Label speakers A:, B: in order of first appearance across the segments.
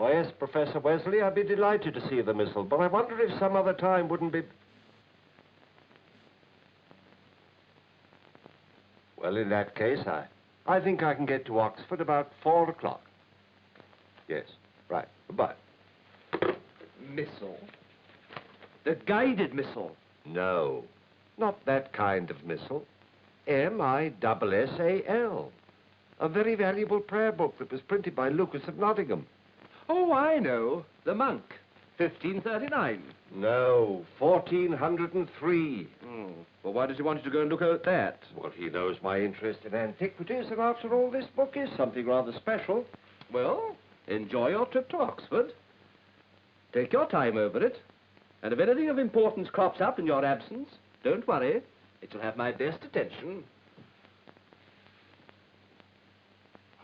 A: Oh, yes, Professor Wesley, I'd be delighted to see the Missal, but I wonder if some other time wouldn't be... Well, in that case, I think I can get to Oxford about 4 o'clock. Yes, right. Goodbye.
B: Missal? The guided Missal?
A: No, not that kind of Missal. Missal. A very valuable prayer book that was printed by Lucas of Nottingham.
B: Oh, I know. The monk. 1539.
A: No, 1403.
B: Well, why does he want you to go and look at that?
A: Well, he knows my interest in antiquities, and after all, this book is something rather special.
B: Well, enjoy your trip to Oxford. Take your time over it. And if anything of importance crops up in your absence, don't worry. It will have my best attention.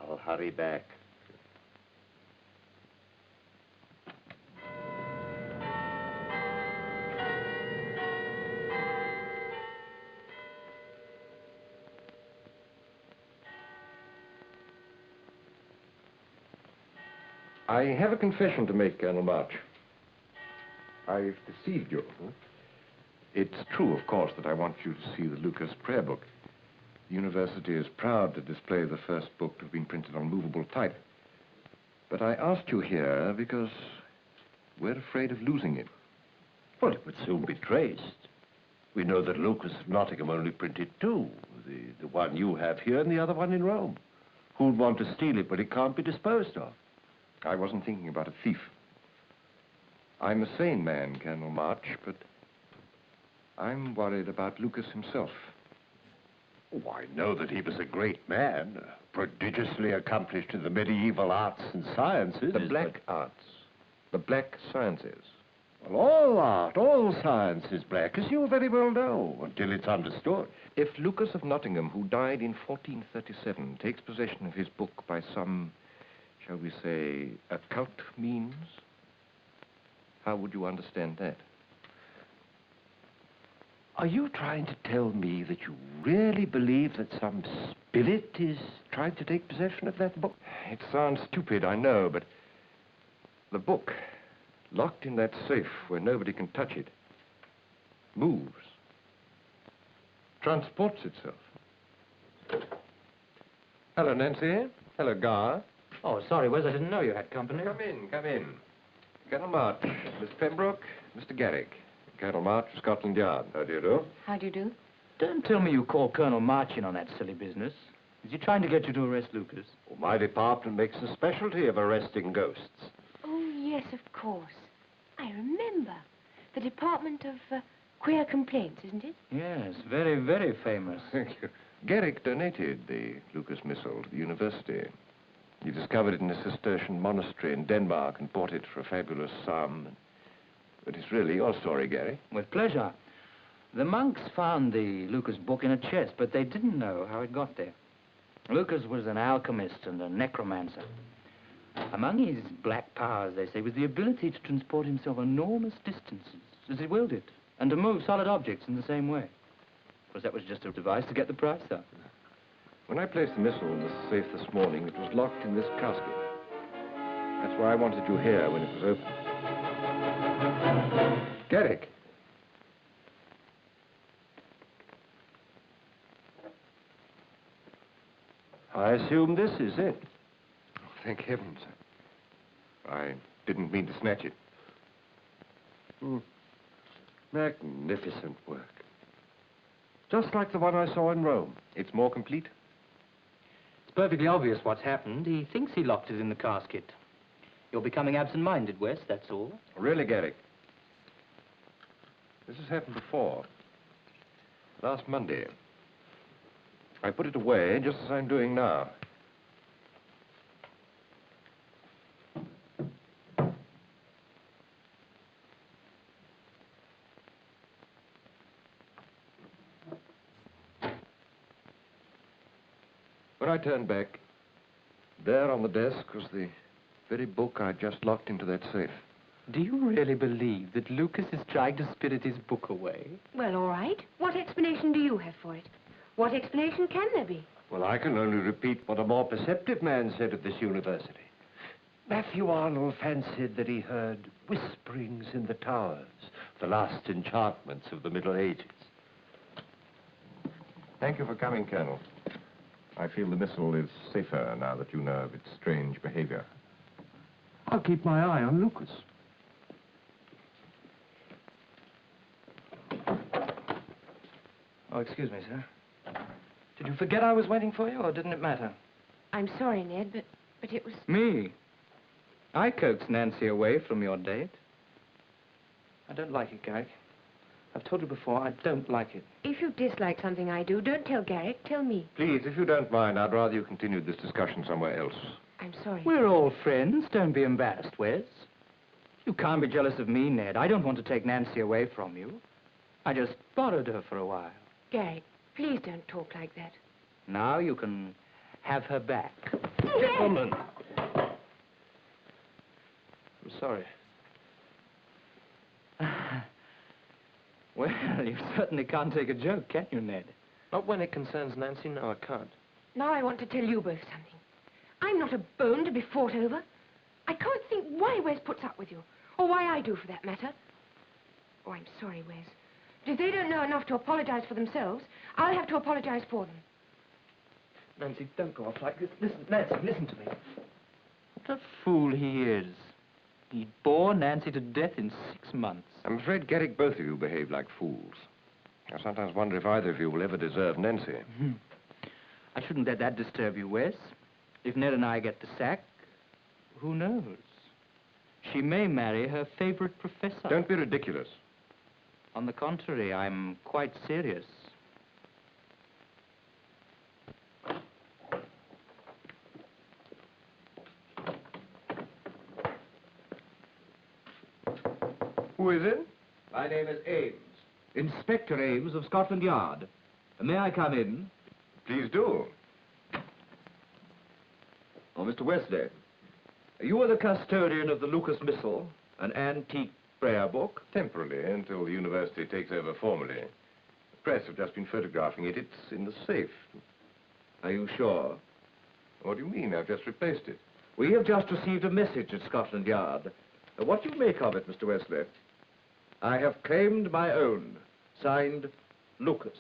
A: I'll hurry back. I have a confession to make, Colonel March. I've deceived you. It's true, of course, that I want you to see the Lucas prayer book. The university is proud to display the first book to have been printed on movable type. But I asked you here because we're afraid of losing it. Well, it would soon be traced. We know that Lucas of Nottingham only printed 2. The one you have here and the other one in Rome. Who'd want to steal it, but it can't be disposed of? I wasn't thinking about a thief. I'm a sane man, Colonel March, but I'm worried about Lucas himself. Oh, I know that he was a great man, prodigiously accomplished in the medieval arts and sciences. The black arts. The black sciences. Well, all art, all science is black, as you very well know, until it's understood. If Lucas of Nottingham, who died in 1437, takes possession of his book by some, shall we say, occult means, how would you understand that? Are you trying to tell me that you really believe that some spirit is trying to take possession of that book? It sounds stupid, I know, but the book, locked in that safe where nobody can touch it, moves, transports itself. Hello, Nancy. Hello, Gar.
C: Oh, sorry, Wes, I didn't know you had company.
A: Come in, come in. Colonel March, Miss Pembroke, Mr. Garrick. Colonel March, Scotland Yard. How do you do?
D: How do you do?
C: Don't tell me you called Colonel March in on that silly business. Is he trying to get you to arrest Lucas?
A: Well, my department makes a specialty of arresting ghosts.
D: Oh, yes, of course. I remember. The Department of Queer Complaints, isn't it?
C: Yes, very, very famous.
A: Thank you. Garrick donated the Lucas Missal to the university. He discovered it in a Cistercian monastery in Denmark and bought it for a fabulous sum. But it's really your story, Gary.
C: With pleasure. The monks found the Lucas book in a chest, but they didn't know how it got there. Lucas was an alchemist and a necromancer. Among his black powers, they say, was the ability to transport himself enormous distances, as he willed it, and to move solid objects in the same way. Of course, that was just a device to get the price up.
A: When I placed the Missal in the safe this morning, it was locked in this casket. That's why I wanted you here when it was open. Garrick. I assume this is it. Oh, thank heavens. I didn't mean to snatch it. Magnificent work. Just like the one I saw in Rome. It's more complete.
C: It's perfectly obvious what's happened. He thinks he locked it in the casket. You're becoming absent-minded, Wes, that's all.
A: Really, Garrick? This has happened before. Last Monday. I put it away just as I'm doing now. When I turned back, there on the desk was the very book I'd just locked into that safe.
C: Do you really believe that Lucas is trying to spirit his book away?
D: Well, all right. What explanation do you have for it? What explanation can there be?
E: Well, I can only repeat what a more perceptive man said at this university. Matthew Arnold fancied that he heard whisperings in the towers, the last enchantments of the Middle Ages.
A: Thank you for coming, Colonel. I feel the Missal is safer now that you know of its strange behavior.
E: I'll keep my eye on Lucas.
C: Oh, excuse me, sir. Did you forget I was waiting for you, or didn't it matter?
D: I'm sorry, Ned, but it was...
C: Me? I coaxed Nancy away from your date. I don't like it, Garrick. I've told you before, I don't like it.
D: If you dislike something I do, don't tell Garrick, tell me.
A: Please, if you don't mind, I'd rather you continued this discussion somewhere else.
D: I'm sorry.
C: We're all friends. Don't be embarrassed, Wes. You can't be jealous of me, Ned. I don't want to take Nancy away from you. I just borrowed her for a while.
D: Garrick, please don't talk like that.
C: Now you can have her back.
E: Gentlemen!
C: I'm sorry. Well, you certainly can't take a joke, can you, Ned?
B: Not when it concerns Nancy. No, I can't.
D: Now I want to tell you both something. I'm not a bone to be fought over. I can't think why Wes puts up with you, or why I do, for that matter. Oh, I'm sorry, Wes. But if they don't know enough to apologize for themselves, I'll have to apologize for them.
B: Nancy, don't go off like this. Listen, Nancy, listen to me.
C: What a fool he is. He bore Nancy to death in 6 months.
A: I'm afraid, Garrick, both of you behave like fools. I sometimes wonder if either of you will ever deserve Nancy.
C: I shouldn't let that disturb you, Wes. If Ned and I get the sack, who knows? She may marry her favorite professor.
A: Don't be ridiculous.
C: On the contrary, I'm quite serious.
A: Who is it?
B: My name is Ames. Inspector Ames of Scotland Yard. May I come in?
A: Please do.
B: Oh, Mr. Wesley, you are the custodian of the Lucas Missal, an antique prayer book.
A: Temporarily, until the university takes over formally. The press have just been photographing it. It's in the safe.
B: Are you sure?
A: What do you mean? I've just replaced it.
B: We have just received a message at Scotland Yard. What do you make of it, Mr. Wesley? I have claimed my own. Signed, Lucas.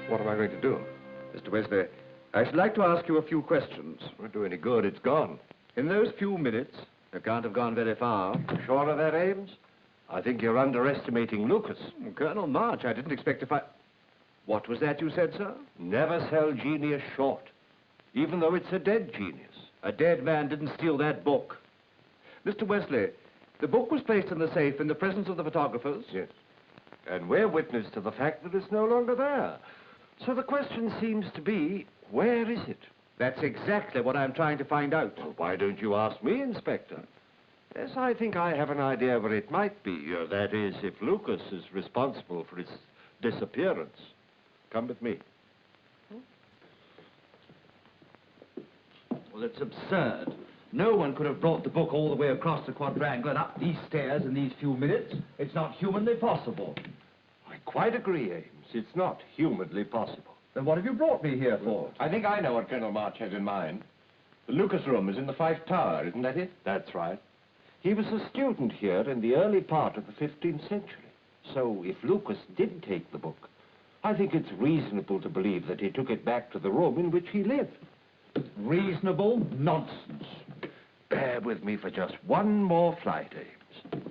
A: What am I going to do?
B: Mr. Wesley, I should like to ask you a few questions.
A: Won't do any good. It's gone.
B: In those few minutes, you can't have gone very far.
E: Sure of that, Ames? I think you're underestimating Lucas.
B: Colonel March, I didn't expect to find... What was that you said, sir?
E: Never sell genius short, even though it's a dead genius.
B: A dead man didn't steal that book. Mr. Wesley, the book was placed in the safe in the presence of the photographers.
E: Yes. And we're witness to the fact that it's no longer there. So the question seems to be, where is it?
B: That's exactly what I'm trying to find out.
E: Well, why don't you ask me, Inspector? Yes, I think I have an idea where it might be. That is, if Lucas is responsible for its disappearance. Come with me.
B: Well, it's absurd. No one could have brought the book all the way across the quadrangle and up these stairs in these few minutes. It's not humanly possible.
E: I quite agree, Ames. It's not humanly possible.
B: Then what have you brought me here for?
A: I think I know what Colonel March has in mind. The Lucas room is in the 5th tower, isn't that it?
E: That's right. He was a student here in the early part of the 15th century. So if Lucas did take the book, I think it's reasonable to believe that he took it back to the room in which he lived.
A: Reasonable nonsense.
E: Bear with me for just one more flight, Ames.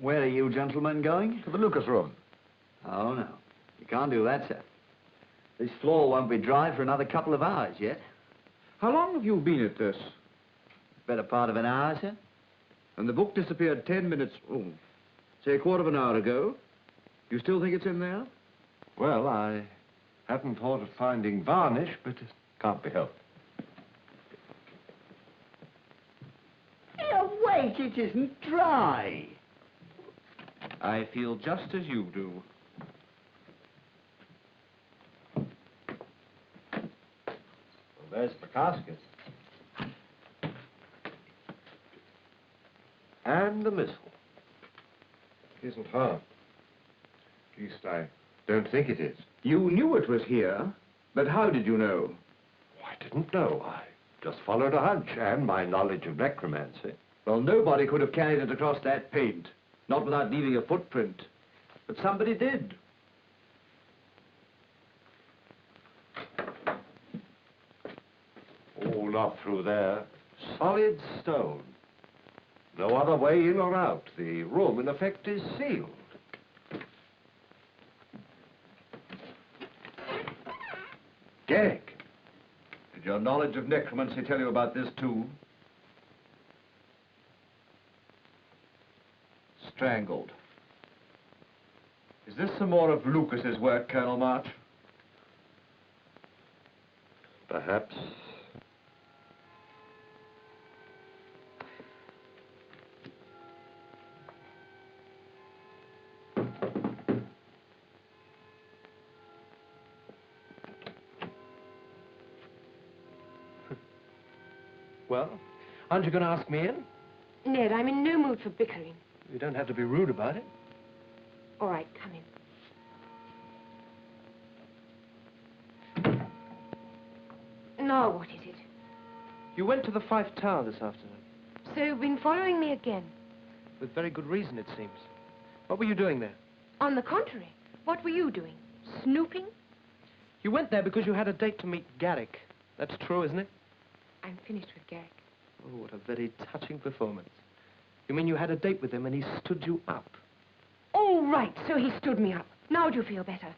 F: Where are you gentlemen going?
A: To the Lucas room.
F: Oh, no. You can't do that, sir. This floor won't be dry for another couple of hours yet.
B: How long have you been at this?
F: Better part of an hour, sir.
B: And the book disappeared 10 minutes, say a quarter of an hour ago. You still think it's in there?
E: Well, I hadn't thought of finding varnish, but it can't be helped.
F: Here, wait, it isn't dry.
B: I feel just as you do.
E: Well, there's the casket. And the Missal.
A: It isn't harmed. At least I don't think it is.
B: You knew it was here, but how did you know?
E: Oh, I didn't know. I just followed a hunch and my knowledge of necromancy.
B: Well, nobody could have carried it across that paint, not without leaving a footprint. But somebody did.
E: Oh, not through there. Solid stone. No other way in or out. The room, in effect, is sealed. Garrick.
A: Did your knowledge of necromancy tell you about this, too? Strangled. Is this some more of Lucas's work, Colonel March?
E: Perhaps.
G: Well, aren't you going to ask me in?
D: Ned, I'm in no mood for bickering.
G: You don't have to be rude about it.
D: All right, come in. Now, what is it?
G: You went to the Fife Tower this afternoon.
D: So you've been following me again?
G: With very good reason, it seems. What were you doing there?
D: On the contrary, what were you doing? Snooping?
G: You went there because you had a date to meet Garrick. That's true, isn't it?
D: I'm finished with Garrick.
G: Oh, what a very touching performance. You mean you had a date with him and he stood you up?
D: All right, so he stood me up. Now do you feel better?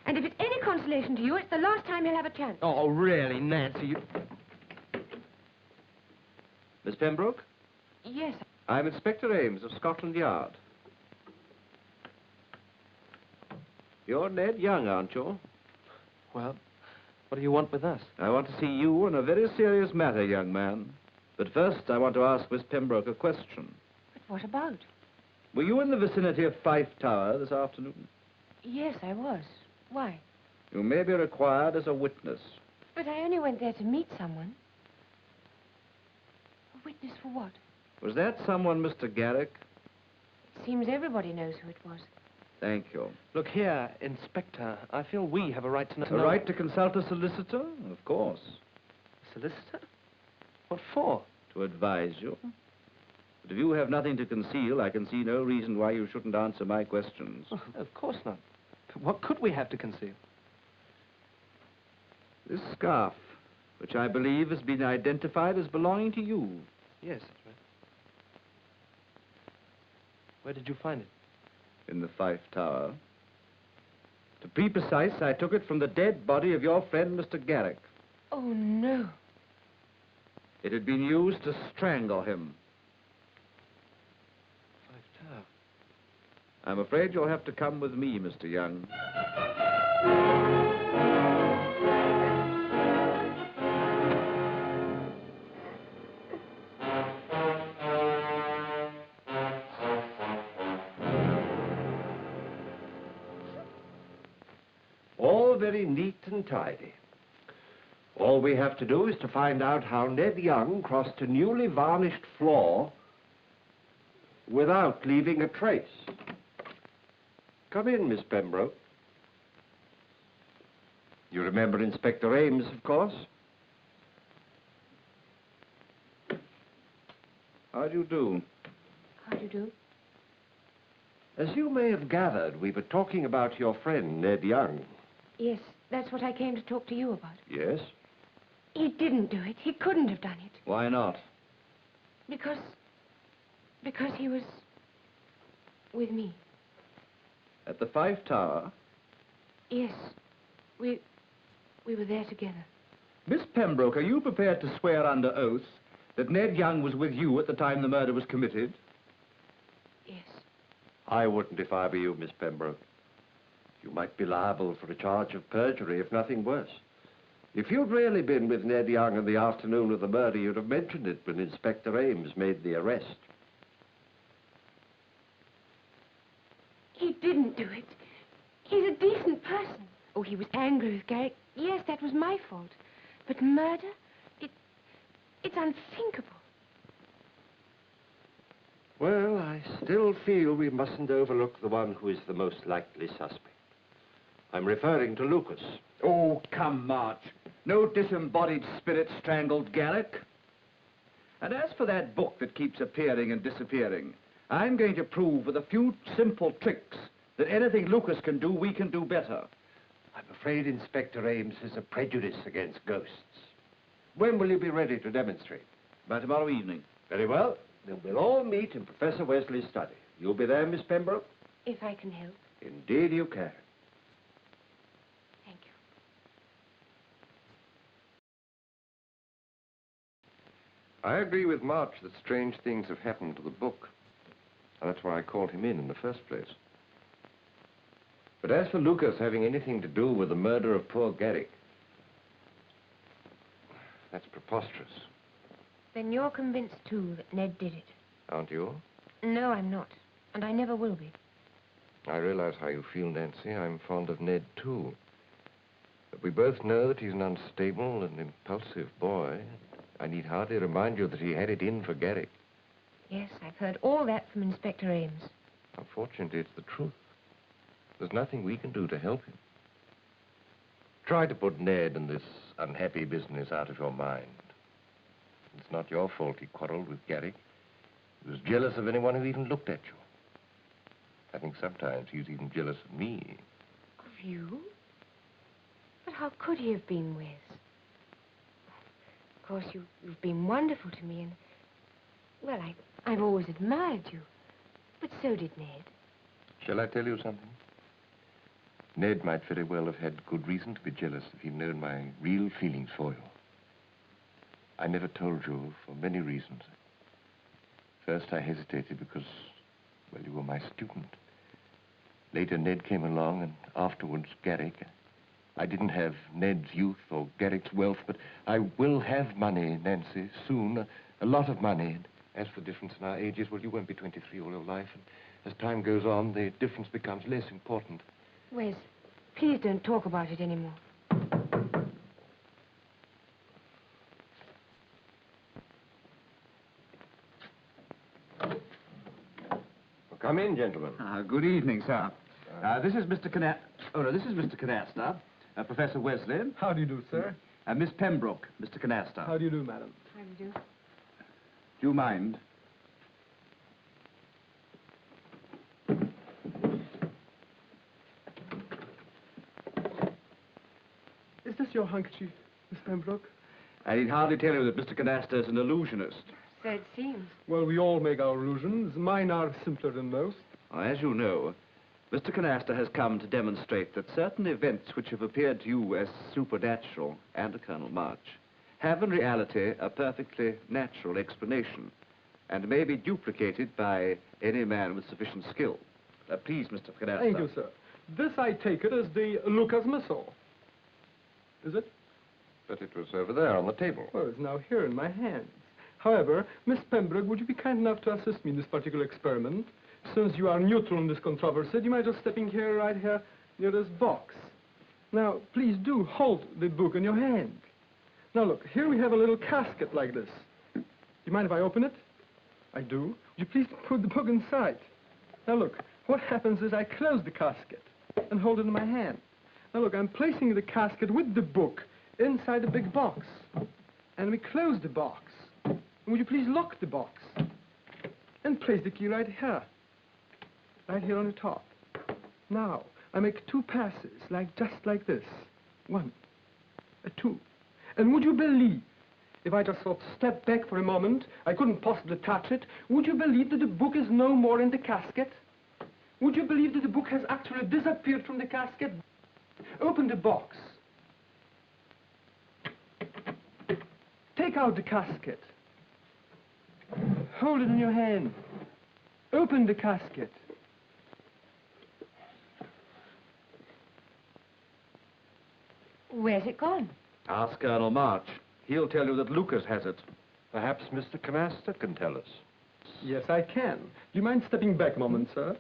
D: And if it's any consolation to you, it's the last time he'll have a chance.
G: Oh, really, Nancy, you...
B: Miss Pembroke?
D: Yes.
B: I'm Inspector Ames of Scotland Yard. You're Ned Young, aren't you?
G: Well, what do you want with us?
B: I want to see you on a very serious matter, young man. But first, I want to ask Miss Pembroke a question.
D: But what about?
B: Were you in the vicinity of Fife Tower this afternoon?
D: Yes, I was. Why?
B: You may be required as a witness.
D: But I only went there to meet someone. A witness for what?
B: Was that someone Mr. Garrick?
D: It seems everybody knows who it was.
B: Thank you.
G: Look here, Inspector. I feel we have a right to know...
B: A right to consult a solicitor? Of course.
G: Solicitor? What for?
B: To advise you. But if you have nothing to conceal, I can see no reason why you shouldn't answer my questions.
G: Oh, of course not. But what could we have to conceal?
B: This scarf, which I believe has been identified as belonging to you.
G: Yes, that's right. Where did you find it?
B: In the Fife Tower. To be precise, I took it from the dead body of your friend, Mr. Garrick.
D: Oh, no.
B: It had been used to strangle him.
G: Fife Tower.
B: I'm afraid you'll have to come with me, Mr. Young.
E: All very neat and tidy. All we have to do is to find out how Ned Young crossed a newly varnished floor without leaving a trace. Come in, Miss Pembroke. You remember Inspector Ames, of course?
F: How do you do?
D: How do you do?
E: As you may have gathered, we were talking about your friend, Ned Young.
D: Yes, that's what I came to talk to you about.
E: Yes?
D: He didn't do it. He couldn't have done it.
F: Why not?
D: Because he was with me.
F: At the Fife Tower?
D: Yes, we were there together.
H: Miss Pembroke, are you prepared to swear under oath that Ned Young was with you at the time the murder was committed?
D: Yes.
E: I wouldn't if I were you, Miss Pembroke. You might be liable for a charge of perjury, if nothing worse. If you'd really been with Ned Young on the afternoon of the murder, you'd have mentioned it when Inspector Ames made the arrest.
D: He didn't do it. He's a decent person. Oh, he was angry with Garrick. Yes, that was my fault. But murder? It's unthinkable.
E: Well, I still feel we mustn't overlook the one who is the most likely suspect. I'm referring to Lucas.
H: Oh, come, March. No disembodied spirit strangled Garrick. And as for that book that keeps appearing and disappearing, I'm going to prove with a few simple tricks that anything Lucas can do, we can do better.
E: I'm afraid Inspector Ames has a prejudice against ghosts. When will you be ready to demonstrate?
H: By tomorrow evening.
E: Very well. Then we'll all meet in Professor Wesley's study. You'll be there, Miss Pembroke?
D: If I can help.
E: Indeed you can.
D: Thank you.
A: I agree with March that strange things have happened to the book. And that's why I called him in the first place. But as for Lucas having anything to do with the murder of poor Garrick, that's preposterous.
D: Then you're convinced, too, that Ned did it?
A: Aren't you?
D: No, I'm not. And I never will be.
A: I realize how you feel, Nancy. I'm fond of Ned, too. But we both know that he's an unstable and impulsive boy. I need hardly remind you that he had it in for Garrick.
D: Yes, I've heard all that from Inspector Ames.
A: Unfortunately, it's the truth. There's nothing we can do to help him. Try to put Ned and this unhappy business out of your mind. It's not your fault he quarreled with Garrick. He was jealous of anyone who even looked at you. I think sometimes he's even jealous of me.
D: Of you? But how could he have been, Wes? Of course, you've been wonderful to me, and... Well, I've always admired you. But so did Ned.
A: Shall I tell you something? Ned might very well have had good reason to be jealous if he'd known my real feelings for you. I never told you for many reasons. First, I hesitated because, well, you were my student. Later, Ned came along, and afterwards, Garrick. I didn't have Ned's youth or Garrick's wealth, but I will have money, Nancy, soon. A lot of money. And as for the difference in our ages, well, you won't be 23 all your life. And as time goes on, the difference becomes less important.
D: Wes, please don't talk about it anymore.
A: Come in, gentlemen.
H: Good evening, sir. This is Mr. this is Mr. Canasta, Professor Wesley.
G: How do you do, sir?
H: Miss Pembroke, Mr. Canasta.
G: How do you do, madam?
D: How do you do?
H: Do you mind?
G: Is this your handkerchief, Miss Pembroke?
H: I need hardly tell you that Mr. Canasta is an illusionist.
D: So it seems.
G: Well, we all make our illusions. Mine are simpler than most.
H: As you know, Mr. Canasta has come to demonstrate that certain events which have appeared to you as supernatural, and to Colonel March, have in reality a perfectly natural explanation, and may be duplicated by any man with sufficient skill. Please, Mr. Canasta.
G: Thank you, sir. This, I take it, is the Lucas Missal. Is it?
A: But it was over there on the table.
G: Well, it's now here in my hands. However, Miss Pembroke, would you be kind enough to assist me in this particular experiment? Since you are neutral in this controversy, do you mind just stepping here, right here, near this box? Now, please do hold the book in your hand. Now, look, here we have a little casket like this. Do you mind if I open it? I do. Would you please put the book inside? Now, look, what happens is I close the casket and hold it in my hand. Now look, I'm placing the casket with the book inside the big box. And we close the box. And would you please lock the box? And place the key right here. Right here on the top. Now, I make 2 passes, just like this. 1, 2. And would you believe, if I just sort of step back for a moment, I couldn't possibly touch it, would you believe that the book is no more in the casket? Would you believe that the book has actually disappeared from the casket? Open the box. Take out the casket. Hold it in your hand. Open the casket.
D: Where's it gone?
H: Ask Colonel March. He'll tell you that Lucas has it.
E: Perhaps Mr. Canasta can tell us.
G: Yes, I can. Do you mind stepping back a moment, sir?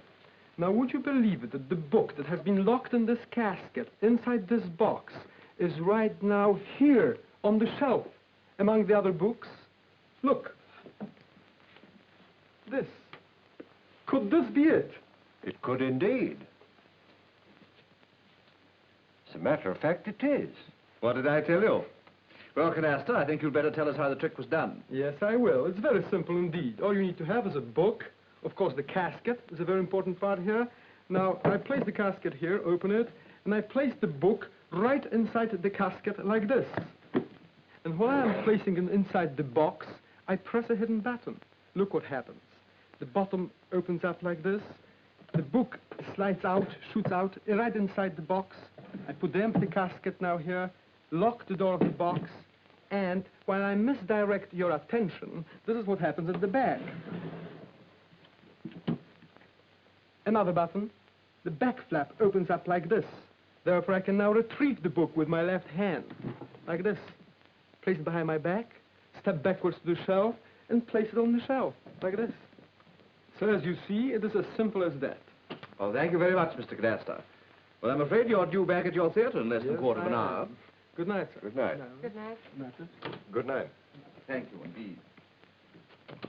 G: Now, would you believe it that the book that has been locked in this casket, inside this box, is right now here on the shelf, among the other books? Look. This. Could this be it?
E: It could indeed. As a matter of fact, it is.
H: What did I tell you? Well, Canasta, I think you'd better tell us how the trick was done.
G: Yes, I will. It's very simple indeed. All you need to have is a book. Of course, the casket is a very important part here. Now, I place the casket here, open it, and I place the book right inside the casket like this. And while I'm placing it inside the box, I press a hidden button. Look what happens. The bottom opens up like this. The book slides out, shoots out, right inside the box. I put the empty casket now here, lock the door of the box, and while I misdirect your attention, this is what happens at the back. Another button. The back flap opens up like this. Therefore, I can now retrieve the book with my left hand, like this. Place it behind my back, step backwards to the shelf, and place it on the shelf, like this. So as you see, it is as simple as that.
H: Well, thank you very much, Mr. Canasta. Well, I'm afraid you're due back at your theater in less than a quarter of an hour.
G: Good night, sir.
E: Good night.
D: Good night.
G: Good night, sir.
E: Good night.
H: Thank you, indeed.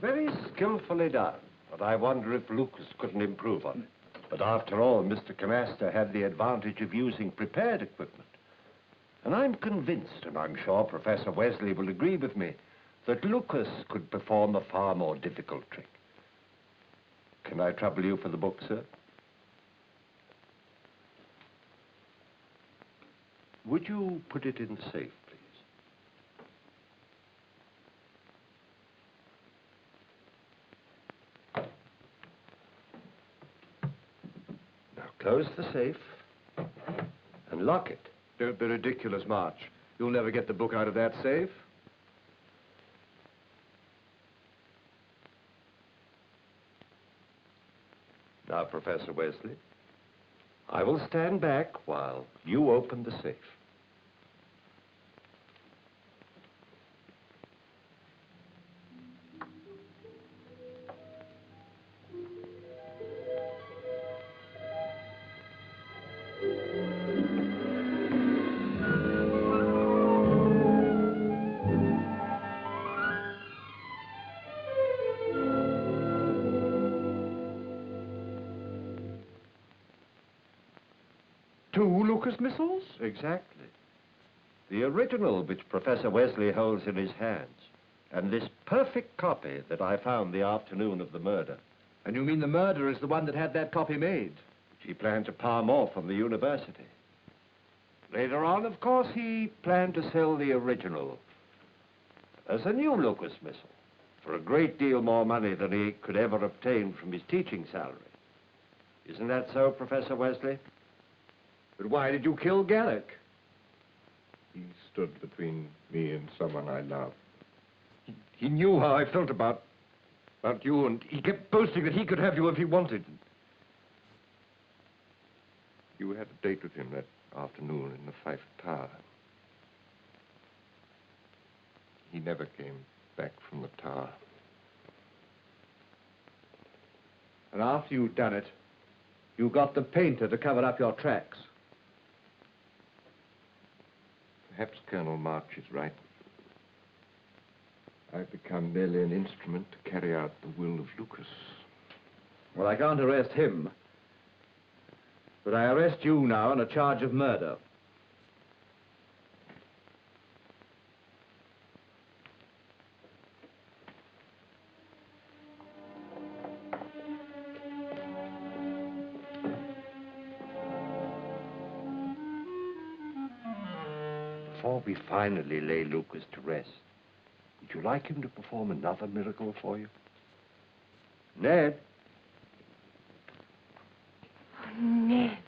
E: Very skillfully done, but I wonder if Lucas couldn't improve on it. But after all, Mr. Canasta had the advantage of using prepared equipment. And I'm convinced, and I'm sure Professor Wesley will agree with me, that Lucas could perform a far more difficult trick. Can I trouble you for the book, sir? Would you put it in the safe, please? Now close the safe and lock it.
H: Don't be ridiculous, March. You'll never get the book out of that safe.
E: Now, Professor Wesley, I will stand back while you open the safe.
H: Missals?
E: Exactly. The original which Professor Wesley holds in his hands, and this perfect copy that I found the afternoon of the murder.
H: And you mean the murderer is the one that had that copy made?
E: He planned to palm off from the university. Later on, of course, he planned to sell the original as a new Lucas Missal for a great deal more money than he could ever obtain from his teaching salary. Isn't that so, Professor Wesley?
H: But why did you kill Garrick?
A: He stood between me and someone I loved. He knew how I felt about you, and he kept boasting that he could have you if he wanted. You had a date with him that afternoon in the Fife Tower. He never came back from the tower.
H: And after you'd done it, you got the painter to cover up your tracks.
A: Perhaps Colonel March is right. I've become merely an instrument to carry out the will of Lucas.
H: Well, I can't arrest him. But I arrest you now on a charge of murder.
E: before we finally lay Lucas to rest, would you like him to perform another miracle for you? Ned?
D: Oh, Ned.